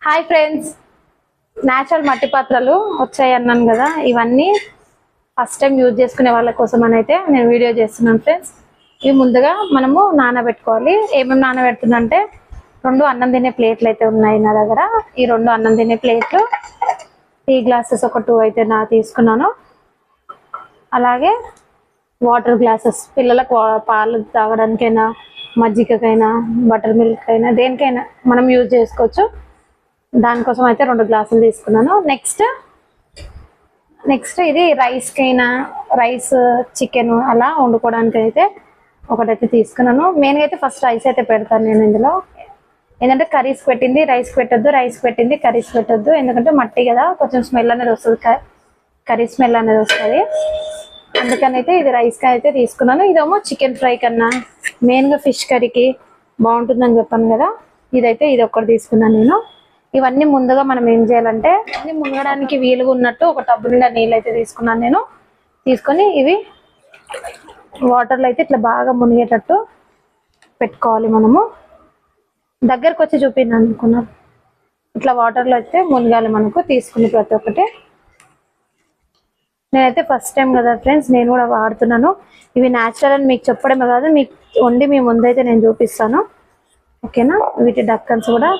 Hi friends, natural మట్టి పాత్రలు వచ్చాయి అన్నాను కదా. ఇవన్నీ ఫస్ట్ టైం యూజ్ చేసుకునే వాళ్ళ కోసం అని అయితే నేను వీడియో చేస్తున్నాను ఫ్రెండ్స్. ఇవి ముందుగా మనము నానబెట్టుకోవాలి. ఏమేమి నానబెడుతుందంటే 2 అన్నం తినే ప్లేట్లు అయితే ఉన్నాయి నా దగ్గర. ఈ 2 అన్నం తినే ప్లేట్లు, టీ గ్లాసెస్ ఒక 2 అయితే నా తీసుకున్నాను. అలాగే వాటర్ గ్లాసెస్, పిల్లలకు పాలు తాగడానికైనా, మజ్జిగకైనా, బటర్ మిల్క్ అయినా, దేనికైనా మనం యూజ్ చేసుకోవచ్చు. దానికోసం అయితే 2 గ్లాసులు తీసుకున్నాను. నెక్స్ట్ ఇది రైస్ చికెన్ అలా వండుకోవడానికి అయితే ఒకటైతే తీసుకున్నాను. మెయిన్గా అయితే ఫస్ట్ రైస్ అయితే పెడతాను నేను ఇందులో. ఎందుకంటే కర్రీస్ పెట్టింది రైస్ పెట్టద్దు, రైస్ పెట్టింది కర్రీస్ పెట్టద్దు. ఎందుకంటే మట్టి కదా, కొంచెం స్మెల్ అనేది వస్తుంది, కర్రీ స్మెల్ అనేది వస్తుంది. అందుకని అయితే ఇది రైస్కి అయితే తీసుకున్నాను. ఇదేమో చికెన్ ఫ్రై కన్నా మెయిన్గా ఫిష్ కర్రీకి బాగుంటుందని చెప్పాను కదా, ఇది ఒకటి తీసుకున్నాను నేను. ఇవన్నీ ముందుగా మనం ఏం చేయాలంటే, అన్ని మునగడానికి వీలుగా ఉన్నట్టు ఒక టబ్బు నిండా నీళ్ళు అయితే తీసుకున్నాను నేను. తీసుకొని ఇవి వాటర్లో అయితే ఇట్లా బాగా మునిగేటట్టు పెట్టుకోవాలి. మనము దగ్గరకు వచ్చి చూపించాను అనుకున్నాను. ఇట్లా వాటర్లో అయితే మునగాలి మనకు. తీసుకుని ప్రతి ఒక్కటి నేనైతే ఫస్ట్ టైం కదా ఫ్రెండ్స్ నేను కూడా వాడుతున్నాను. ఇవి న్యాచురల్ అని మీకు చెప్పడమే కాదు, మీకు వండి మీ ముందైతే నేను చూపిస్తాను. ఓకేనా? వీటి డక్కన్స్ కూడా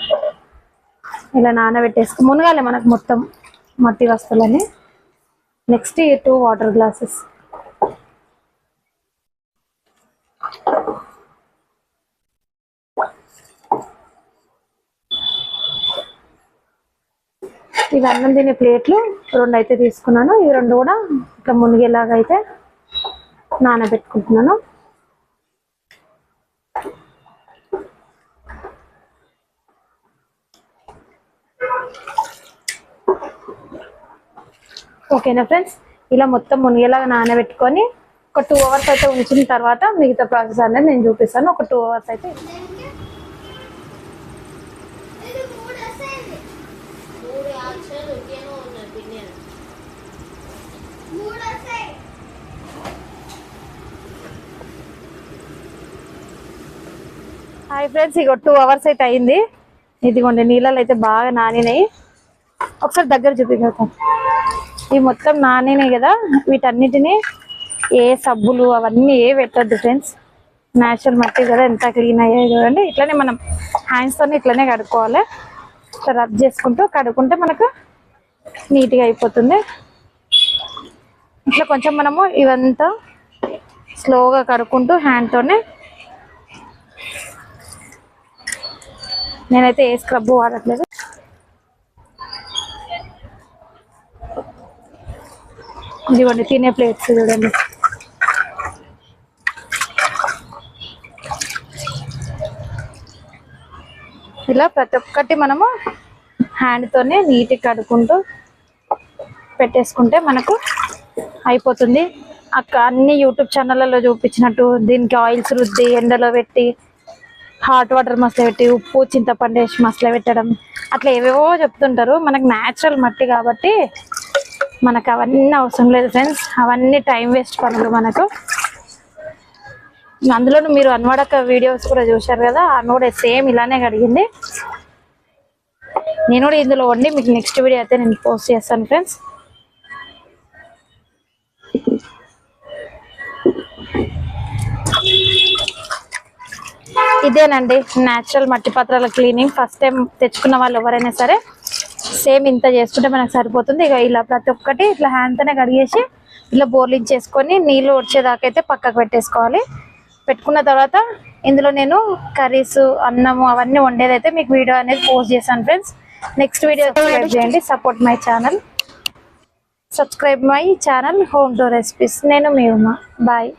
ఇలా నానబెట్టేసుకు మునగాలి మనకు మొత్తం మట్టి వస్తువులని. నెక్స్ట్ ఈ 2 వాటర్ గ్లాసెస్. ఇవి అన్నం తినే ప్లేట్లు 2 అయితే తీసుకున్నాను. ఇవి 2 కూడా ఇట్లా మునిగేలాగా అయితే నానబెట్టుకుంటున్నాను. ఓకేనా ఫ్రెండ్స్? ఇలా మొత్తం మునిగేలాగా నానబెట్టుకొని ఒక 2 అవర్స్ అయితే ఉంచిన తర్వాత మిగతా ప్రాసెస్ అనేది నేను చూపిస్తాను. ఒక 2 అవర్స్ అయితే హాయ్ ఫ్రెండ్స్, ఇక 2 అవర్స్ అయితే అయింది. ఇదిగోండి నీళ్ళలో అయితే బాగా నానినాయి. ఒకసారి దగ్గర చూపించాను. ఇవి మొత్తం నానినాయి కదా, వీటన్నిటిని ఏ సబ్బులు అవన్నీ పెట్టద్దు ఫ్రెండ్స్. న్యాచురల్ మట్టి కదా, ఎంత క్లీన్ అయ్యాయి చూడండి. ఇట్లనే మనం హ్యాండ్స్తోనే ఇట్లనే కడుక్కోవాలి. ఇట్లా రబ్ చేసుకుంటూ కడుక్కుంటే మనకు నీట్గా అయిపోతుంది. ఇట్లా కొంచెం మనము ఇవంతా స్లోగా కడుక్కుంటూ హ్యాండ్తోనే. నేనైతే ఏ స్క్రబ్ వాడట్లేదు. ఇదిగోండి తినే ప్లేట్స్ చూడండి. ఇలా ప్రతి ఒక్కటి మనము హ్యాండ్తోనే నీట్గా కడుక్కుంటూ పెట్టేసుకుంటే మనకు అయిపోతుంది. అన్ని యూట్యూబ్ ఛానళ్ళలో చూపించినట్టు దీనికి ఆయిల్స్ రుద్ది ఎండలో పెట్టి హాట్ వాటర్ మసల పెట్టి ఉప్పు చింతపండు వేసి మసల పెట్టడం అట్లా ఏవేవో చెప్తుంటారు. మనకు న్యాచురల్ మట్టి కాబట్టి మనకు అవన్నీ అవసరం లేదు ఫ్రెండ్స్. అవన్నీ టైం వేస్ట్ పనులు మనకు. అందులోనూ మీరు అన్వాడక వీడియోస్ కూడా చూశారు కదా, అన్న కూడా సేమ్ ఇలానే కడిగింది. నేను కూడా ఇందులో వండి మీకు నెక్స్ట్ వీడియో అయితే నేను పోస్ట్ చేస్తాను ఫ్రెండ్స్. ఇదేనండి న్యాచురల్ మట్టి పాత్రల క్లీనింగ్. ఫస్ట్ టైం తెచ్చుకున్న వాళ్ళు ఎవరైనా సరే సేమ్ ఇంత చేసుకుంటే మనకు సరిపోతుంది. ఇక ఇలా ప్రతి ఒక్కటి ఇట్లా హ్యాండ్తోనే కడిగేసి ఇట్లా బోర్లించేసుకొని నీళ్ళు వచ్చేదాకైతే పక్కకు పెట్టేసుకోవాలి. పెట్టుకున్న తర్వాత ఇందులో నేను కర్రీస్ అన్నము అవన్నీ వండేదైతే మీకు వీడియో అనేది పోస్ట్ చేశాను ఫ్రెండ్స్. నెక్స్ట్ వీడియో సబ్స్క్రైబ్ చేయండి. Subscribe my channel home to recipes. నేను మీ ఉమా. బాయ్.